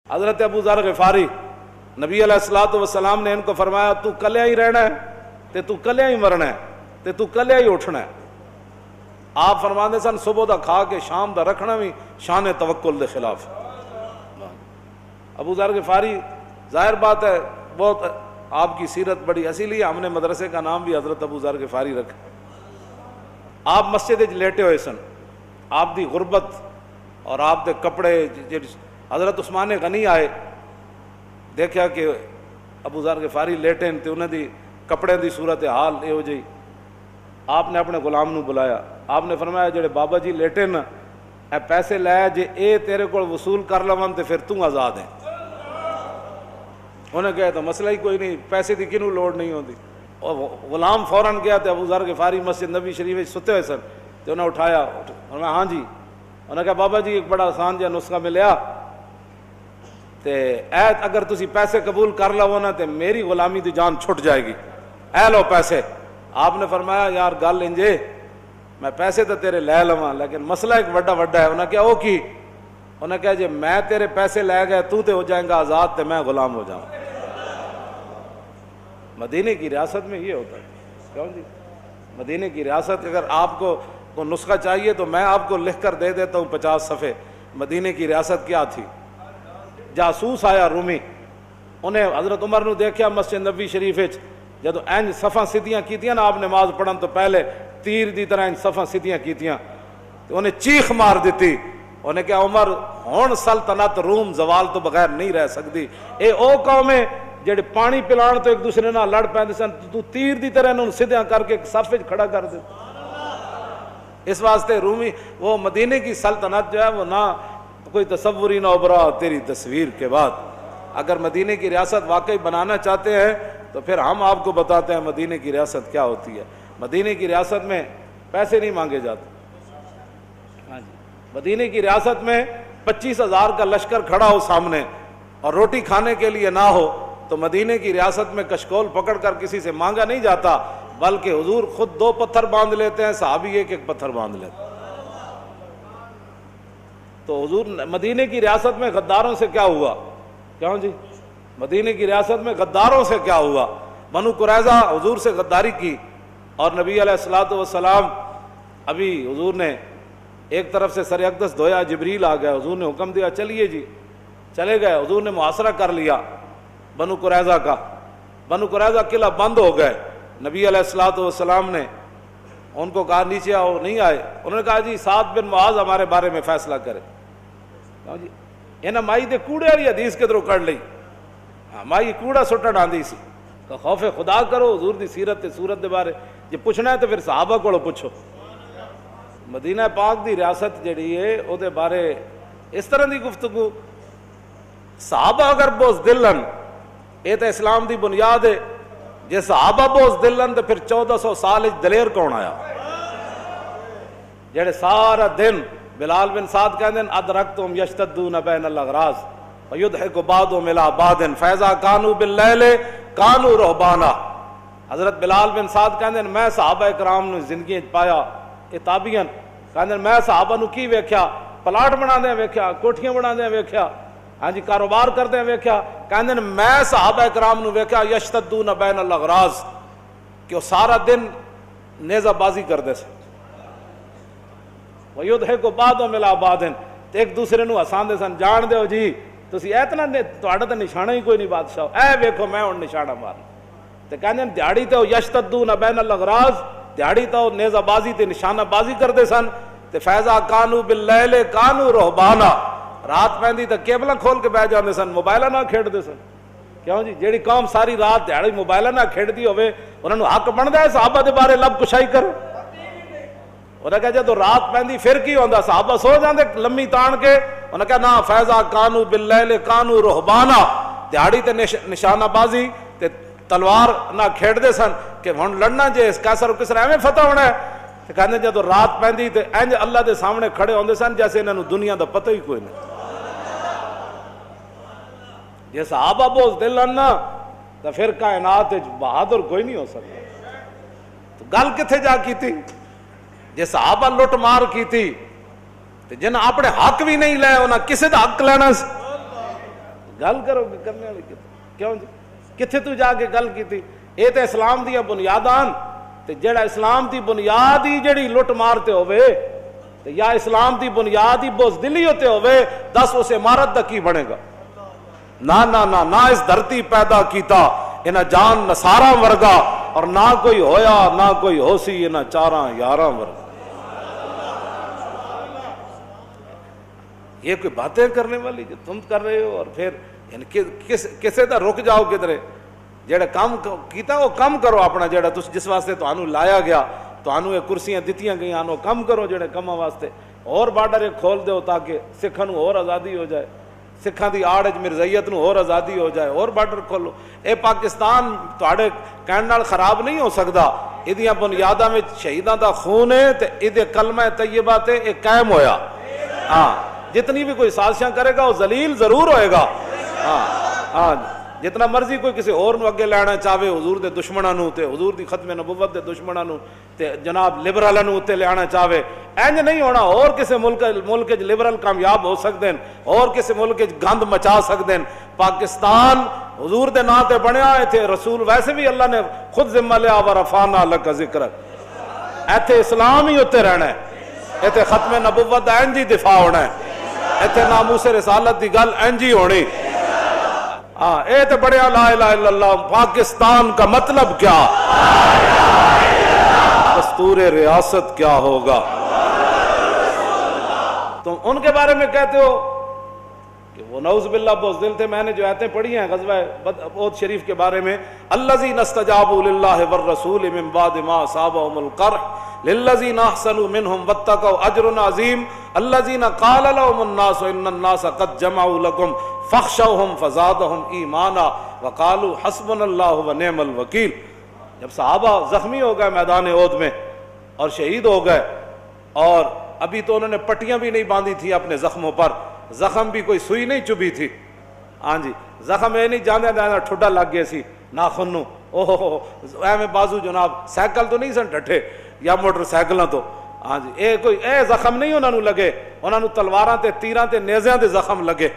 حضرت ابو ذر غفاری نبی علیہ الصلوۃ والسلام نے ان کو فرمایا تو کلیا ہی رہنا ہے تے تو کلیا ہی مرنا ہے تے تو کلیا ہی اٹھنا ہے. آپ فرماندے سن صبح دا کھا کے شام دا رکھنا بھی شان توکل دے خلاف. ابو ذر غفاری ظاہر بات ہے بہت آپ کی سیرت بڑی، اسی لیے ہم نے مدرسے کا نام بھی حضرت ابو ذر غفاری رکھا. آپ مسجد وچ لیٹے ہوئے سن، آپ دی غربت اور آپ دے کپڑے حضرت عثمان غنی آئے، دیکھا کہ ابو ذر غفاری لیٹے تے انہاں دی کپڑے دی صورت حال یہو جی. آپ نے اپنے غلام نو بلایا، آپ نے فرمایا جڑے بابا جی لیٹے نا اے پیسے لے جے اے تیرے کو وصول کر لون تے پھر تو آزاد ہے. انہیں کہا تو مسئلہ ہی کوئی نہیں، پیسے دی کنوں لوڑ نہیں ہوتی. اور غلام فوراً گیا تے ابو ذر غفاری مسجد نبی شریف میں ستے ہوئے سن تے انہیں اٹھایا، فرمایا ہاں جی. انہیں کہا بابا جی ایک بڑا آسان جہا نسخہ ملیا تے اے اگر تسی پیسے قبول کر لو نا تے میری غلامی دی جان چھٹ جائے گی، اے لو پیسے. آپ نے فرمایا یار گل انجے میں پیسے تو تیرے لے لواں لیکن مسئلہ ایک وڈا ہے. انہیں کہا او کی؟ انہیں کہا جی میں تیرے پیسے لے گئے تو تے ہو جائیں گا آزاد تے میں غلام ہو جاؤں. مدینے کی ریاست میں یہ ہوتا ہے. کیوں جی مدینے کی ریاست اگر آپ کو نسخہ چاہیے تو میں آپ کو لکھ کر دے دیتا ہوں 50 صفحے. مدینے کی ریاست کیا تھی؟ جاسوس آیا رومی، انہیں حضرت عمر نو دیکھا مسجد نبی شریف جدو اینج صفاں سیدھیاں کیتیاں نا آپ نماز پڑھن تو پہلے تیر دی طرح اینج صفاں سیدھیاں کیتیاں تو انہیں چیخ مار دیتی. انہیں کہا عمر ہون سلطنت روم زوال تو بغیر نہیں رہ سکتی. اے او قوم ہے جڑے پانی پلان تو ایک دوسرے نال لڑ پیندے سن، تو تیر دی طرح انہوں سیدھیاں کر کے ایک صف وچ کھڑا کر دے. اس واسطے رومی وہ مدینے کی سلطنت جو ہے وہ نہ کوئی تصوری نہ ابھرا تیری تصویر کے بعد. اگر مدینے کی ریاست واقعی بنانا چاہتے ہیں تو پھر ہم آپ کو بتاتے ہیں مدینے کی ریاست کیا ہوتی ہے. مدینے کی ریاست میں پیسے نہیں مانگے جاتے. ہاں جی مدینے کی ریاست میں 25,000 کا لشکر کھڑا ہو سامنے اور روٹی کھانے کے لیے نہ ہو تو مدینے کی ریاست میں کشکول پکڑ کر کسی سے مانگا نہیں جاتا، بلکہ حضور خود 2 پتھر باندھ لیتے ہیں، صحابی ایک پتھر باندھ لیتے ہیں. تو حضور مدینے کی ریاست میں غداروں سے کیا ہوا؟ کیوں جی مدینے کی ریاست میں غداروں سے کیا ہوا؟ بنو قریظہ حضور سے غداری کی اور نبی علیہ الصلوۃ والسلام ابھی حضور نے ایک طرف سے سر اقدس دھویا، جبریل آ گیا، حضور نے حکم دیا چلیے جی، چلے گئے. حضور نے محاصرہ کر لیا بنو قریظہ کا. بنو قریظہ قلعہ بند ہو گئے. نبی علیہ الصلوۃ والسلام نے ان کو کہا نیچے آؤ، نہیں آئے. انہوں نے کہا جی سعد بن معاذ ہمارے بارے میں فیصلہ کرے. جی انہیں مائی دے کوڑے والی حدیث کدھروں کڑ لئی، مائی کوڑا سٹن آندی سی. تو خوف خدا کرو، حضور دی سیرت تے صورت دے بارے جی پوچھنا ہے تو پھر صحابہ کو پوچھو. مدینہ پاک دی ریاست جڑی ہے او دے بارے اس طرح دی گفتگو، صحابہ اگر بوز دلن یہ تو اسلام دی بنیاد ہے. جے صحابہ بوز دلن تو پھر 1400 سال دلیر کون آیا جڑے سارا دن بلال بن سعد کہندے ادرکتم یشتدون بین الاغراض ویضحک بعضهم الی بعض فاذا کانوا باللیل کانوا رہبانا. حضرت بلال بن سعد کہندے میں صحابہ کرام نو زندگی پایا، اے تابعین کہندے میں صحابہ نو کی ویکھیا، پلاٹ بناندے ویکھیا، کوٹھیاں بناندے ویکھیا، ہاں جی کاروبار کردے ویکھیا. کہندے میں صحابہ کرام نو ویکھیا یشتدون بین الاغراض کہ وہ سارا دن نیزہ بازی کردے سے، ویضحک بعضهم الی بعض ایک دوسرے نو ہساندے سن. جان دیو جی تسی اتنا تہاڈا تے نشانہ ہی کوئی نہیں بادشاہ، اے ویکھو میں ہن نشانہ مارنا. تے کہندے دیہاڑی تے یشتدون بین الاغراض، دیہاڑی تے نیزہ بازی تے نشانہ بازی کردے سن. تے فیضا کانوا باللیل کانوا رہبانا، رات پیندی تے کیبلاں کھول کے بیٹھ جاندے سن، موبائل نہ کھیڈدے سن. کیوں جی جیڑی قوم ساری رات دیہاڑی موبائل نہ کھیڈدی ہوے انہاں نوں حق بندا ہے صحابہ دے بارے لب کشائی کرو؟ انہیں کہا جدو رات پہندی پھر کی ہوندا، صحابہ سو جاندے لمی تان کے. انہیں کہا نا فیضا کانوا باللیل کانوا رہبانا، دیہاڑی تے نشانہ بازی تے تلوار نہ کھیڈدے سن کہ ہن لڑنا جے اس کیسر کسرا ایویں فتح ہونا ہے. تے کہندے جدو رات پہندی تے انج اللہ دے سامنے کھڑے ہوندے سن جیسے انہاں نوں دنیا دا پتہ ہی کوئی نہیں. جے صحابہ بوز دل نا تو پھر کائنات بہادر کوئی نہیں ہو سکتا. تو گل کتھے جا کی تھی؟ جے صحابہ لٹ مار کی تھی تے جن اپنے حق بھی نہیں لے انہاں کسے دا حق لینا سی. گل کرو کہ کرنے والی کیوں جی کتنے تو جا کے گل کی تھی؟ یہ تو اسلام دیا بنیادان تے جڑا اسلام دی بنیاد ہی جڑی لٹ مارتے ہوئے تے یا اسلام دی بنیاد ہی بزدلی ہوتے ہوئے دس اس عمارت دا کی بنے گا؟ نہ نہ نہ نہ اس دھرتی پیدا کیتا انہاں جان نصارا ورگا اور نہ کوئی ہویا نہ کوئی ہو سی انہاں چاراں یاراں ورگا۔ یہ کوئی باتیں کرنے والی جو تم کر رہے ہو، اور پھر یعنی کسے دا رک جاؤ کدھرے؟ جڑا کام کیتا وہ کم کرو اپنا، جڑا جس واسطے تانوں لایا گیا، تانوں یہ کرسیاں دتیاں گئیاں وہ کم کرو جڑے کماں واسطے، اور بارڈر کھول دیو تاکہ سکھاں نوں اور آزادی ہو جائے، سکھاں دی آڑ وچ مرزائیت نوں اور آزادی ہو جائے، اور بارڈر کھولو۔ اے پاکستان تواڈے کہن نال خراب نہیں ہو سکدا، ایدیاں بنیاداں وچ شہیداں دا خون ہے تے ایدے کلمہ طیبہ تے اے قائم ہویا۔ ہاں جتنی بھی کوئی سازشاں کرے گا وہ ذلیل ضرور ہوئے گا۔ ہاں جتنا مرضی کوئی کسی اور نو اگے لینا چاہے، حضور دے دشمناں نو تے حضور دی ختم نبوت دے دشمناں نو تے جناب لبرلاں نو تے لینا چاہے، انج نہیں ہونا۔ اور کسی ملک وچ لبرل کامیاب ہو سکدے ہیں، اور کسی ملک وچ گند مچا سکدے ہیں۔ پاکستان حضور دے نام تے بنیا ایتھے رسول ویسے بھی اللہ نے خود ذمہ لیا ورفعنا لک ذکرک، ایتھے اسلام ہی ہوتے رہنا ہے، ایتھے ختم نبوت دا انج ہی دفاع ہونا ہے، ایتھے ناموس رسالت دی گل انج ہی ہونی۔ ہاں اے تے بڑے لا الہ الا اللہ۔ پاکستان کا مطلب کیا؟ دستور ریاست کیا ہوگا؟ تم ان کے بارے میں کہتے ہو کہ وہ نعوذ باللہ بزدل تھے۔ میں نے جو آیتیں پڑھی ہیں غزوہ احد شریف کے بارے میں، الذین استجابوا للہ والرسول من بعد ما اصابهم القرح للذین احسنوا منهم واتقوا اجر عظیم الذین قال لهم الناس ان الناس قد جمعوا لكم فاخشوهم فزادهم ایمانا وقالوا حسبنا اللہ ونعم الوکیل۔ جب صحابہ زخمی ہو گئے میدان احد میں اور شہید ہو گئے، اور ابھی تو انہوں نے پٹیاں بھی نہیں باندھی تھی اپنے زخموں پر، زخم بھی کوئی سوئی نہیں چبھی تھی، ہاں جی زخم یہ نہیں جانے دینا ٹھڈا لگ گیا سی ناخن نو، اوہ ایویں بازو جناب سائیکل تو نہیں سن ڈٹھے یا موٹر سائیکلاں تو، ہاں جی اے کوئی اے زخم نہیں انہوں نے لگے، انہوں نے تلواراں تے تیراں تے نیزیاں دے زخم لگے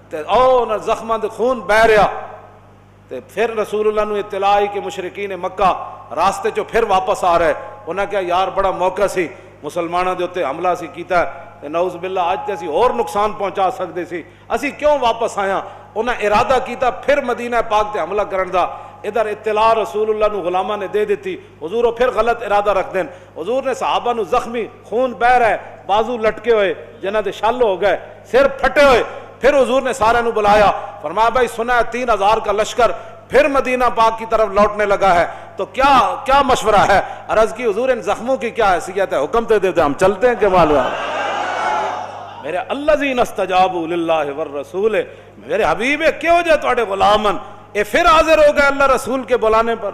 تے او زخماں دے خون بہ رہا۔ تے پھر رسول اللہ نے اطلاع آئی کہ مشرکین مکہ راستے چو پھر واپس آ رہے، انہاں کہا یار بڑا موقع سی مسلمانوں دے اوتے حملہ سی کیتا ہے تے نعوذ باللہ اج تے اسی اور نقصان پہنچا سکدے سی، اسی کیوں واپس آیا؟ انہاں ارادہ کیتا پھر مدینہ پاک تے حملہ کرن دا۔ ادھر اطلاع رسول اللہ نو غلامہ نے دے دیتی، حضور پھر غلط ارادہ رکھ دین، حضور نے صحابہ نو زخمی خون بہ رہا ہے، بازو لٹکے ہوئے جنہاں دے شل ہو گئے، سر پھٹے ہوئے، پھر حضور نے سارے نو بلایا، فرمایا بھائی سنا ہے 3000 کا لشکر پھر مدینہ پاک کی طرف لوٹنے لگا ہے، تو کیا مشورہ ہے؟ عرض کی حضور ان زخموں کی کیا حیثیت ہے؟ حکم دے دیتے ہم چلتے ہیں کہ معلوم میرے الذین استجابوا للہ والرسول، میرے حبیب کیوں جے تواڈے غلامن اے پھر حاضر ہو گئے اللہ رسول کے بلانے پر،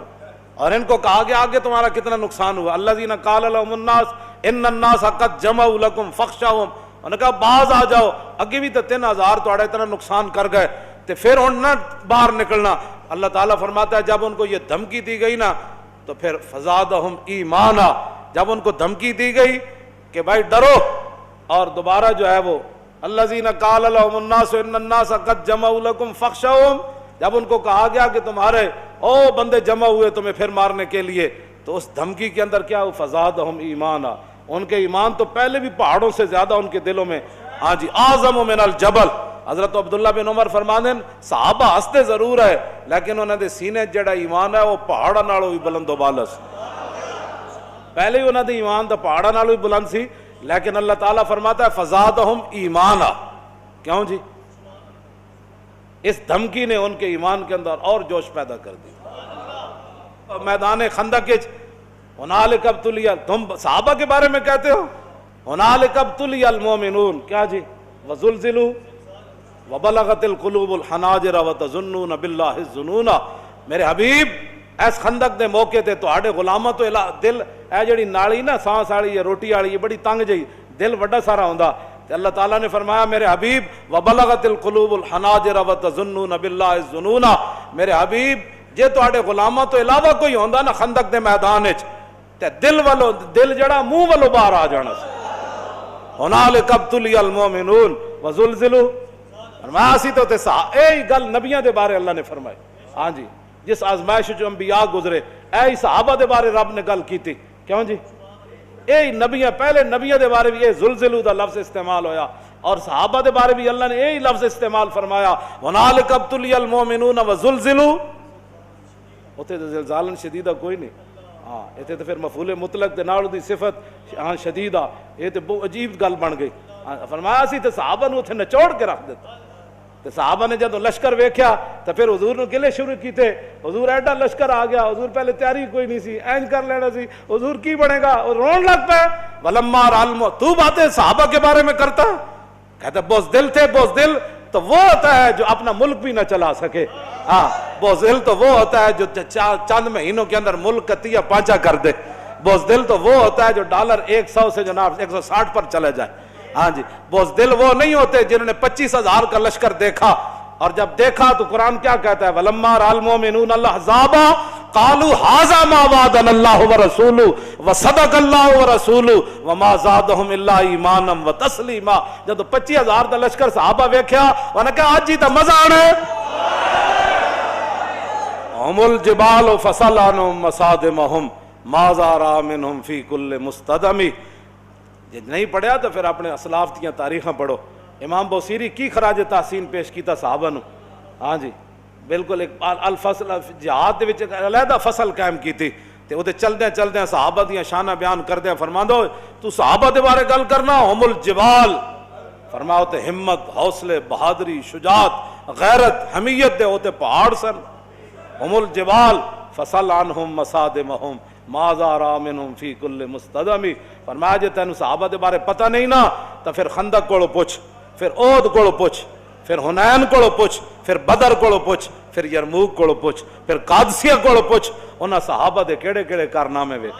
اور ان کو کہا گیا آگے تمہارا کتنا نقصان ہوا، الذین قال لهم الناس ان الناس قد جمعوا لكم فاخشوهم، انہوں نے کہا باز آ جاؤ، اگے بھی تو 3000 تواڈا اتنا نقصان کر گئے تے پھر ہن نہ باہر نکلنا۔ اللہ تعالیٰ فرماتا ہے جب ان کو یہ دھمکی دی گئی نا تو پھر فزادہم ایمانا، جب ان کو دھمکی دی گئی کہ بھائی ڈرو، اور دوبارہ جو ہے وہ الذین قال لهم الناس ان الناس قد جمعوا لكم فاخشوهم، جب ان کو کہا گیا کہ تمہارے او بندے جمع ہوئے تمہیں پھر مارنے کے لیے، تو اس دھمکی کے اندر کیا ہو؟ فزادہم ایمانا، ان کے ایمان تو پہلے بھی پہاڑوں سے زیادہ ان کے دلوں میں، ہاں جی اعظم من الجبل۔ حضرت عبداللہ بن عمر فرمانے صحابہ ہستے ضرور ہے لیکن انہوں نے سینے جڑا ایمان ہے وہ پہاڑاں نالوں بھی بلند و بالا سی، پہلے ہی انہوں نے ایمان تو پہاڑاں نالوں بھی بلند سی، لیکن اللہ تعالیٰ فرماتا ہے فزادہم ایمانا، کیوں جی؟ اس دھمکی نے ان کے ایمان کے اندر اور جوش پیدا کر دی۔ میدان خندق ہنالک ابتلی، تم صحابہ کے بارے میں کہتے ہو ہنالک ابتلی المومنون، کیا جی؟ وزلزلوا وبلغت القلوب الحناجر وتظنون باللہ الظنون۔ میرے حبیب اس خندق دے موقع تے تواڈے غلاماں تو دل اے جڑی نالی نا سانس والی یا روٹی والی یہ بڑی تنگ جئی، دل وڈا سارا ہوندا، تے اللہ تعالیٰ نے فرمایا میرے حبیب وبلغت القلوب الحناجر وتظنون باللہ الظنون، میرے حبیب جے تواڈے غلاماں تو علاوہ کوئی ہوندا نا خندق دے میدان وچ تے دل جڑا منہ والو باہر آ جانا سی۔ ہنالک ابتلی المومنون وزلزلوا فرمایا اسی تو اے گل نبیاں دے بارے اللہ نے فرمائی. ہاں جی جس آزمائش جو انبیاء گزرے اے صحابہ دے بارے رب نے گل کیتی. کیوں جی اے نبیاں پہلے نبیاں دے بارے بھی اے زلزلو دا لفظ استعمال ہویا اور صحابہ دے بارے بھی اللہ نے یہی لفظ استعمال فرمایا وَنَالِكَ ابْتُلِيَ الْمُؤْمِنُونَ وَزُلْزِلُوا. اتنے تو زلزالن شدیدہ کوئی نہیں. ہاں اتنے تو پھر مفعول مطلق دے نال دی صفت ہاں شدیدہ یہ تو بہت عجیب گل بن گئی. فرمایا سی تو صحابہ نے اتنے نچوڑ کے رکھ دیتا. تو صحابہ نے جب لشکر ویکھیا تو پھر حضور نے گلے شروع کیتے. حضور ایڈا لشکر آ گیا, حضور پہلے تیاری کوئی نہیں سی, اینج کر لینا سی, حضور کی بنے گا, اور رون لگ پہ وَلَمَّا رَأَى الْمَوْتَ. تو باتیں صحابہ کے بارے میں کرتا, کہتا بزدل تھے. بزدل تو وہ ہوتا ہے جو اپنا ملک بھی نہ چلا سکے. ہاں بزدل تو وہ ہوتا ہے جو چند مہینوں کے اندر ملک کا تیا پانچا کر دے. بزدل تو وہ ہوتا ہے جو ڈالر 100 سے جناب 160 پر چلے جائے. ہاں جی بزدل وہ نہیں ہوتے جنہوں نے 25,000 کا لشکر دیکھا, اور جب دیکھا تو قرآن کیا کہتا ہے وَلَمَّا رَأَى الْمُؤْمِنُونَ الْأَحْزَابَ قَالُوا هَذَا مَا وَعَدَنَا اللَّهُ وَرَسُولُهُ وَصَدَقَ اللَّهُ وَرَسُولُهُ وَمَا زَادَهُمْ إِلَّا إِيمَانًا وَتَسْلِيمًا. جب 25,000 کا لشکر صحابہ ویکھیا انہوں نے کہا آج ہی تو مزہ آنا ہے. هُمُ الْجِبَالُ فَصَلْ عَنْهُمْ مَصَادِمَهُمْ مَا زَارَا مِنْهُمْ فِي كُلِّ مُسْتَدَمِ. جی نہیں پڑھیا تو پھر اپنے اسلاف دیاں تاریخاں پڑھو. امام بوسیری کی خراج تحسین پیش کیتا صحابہ نو. ہاں جی بالکل ایک الفصل جہاد دے وچ علیحدہ فصل قائم کیتی تے او تے چلدے چلدے صحابہ دیاں شاناں بیان کردے فرماندا تو صحابہ دے بارے گل کرنا ہم الجبال. فرماؤ تے ہمت, حوصلے, بہادری, شجاعت, غیرت, حمیت دے ہوتے پہاڑ سن. ہم الجبال فصل عنہم مصادمہم ما زارا منہم فی کل مستدمی. فرمایا جے تینوں صحابہ دے بارے پتہ نہیں نا تو پھر خندق کولو پوچھ, پھر احد کولو پوچھ, پھر حنین کولو پوچھ, پھر بدر کولو پوچھ, پھر یرموک کولو پوچھ, پھر قادسیہ کولو پوچھ. انہاں صحابہ دے کیڑے کیڑے کارنامے ویکھ.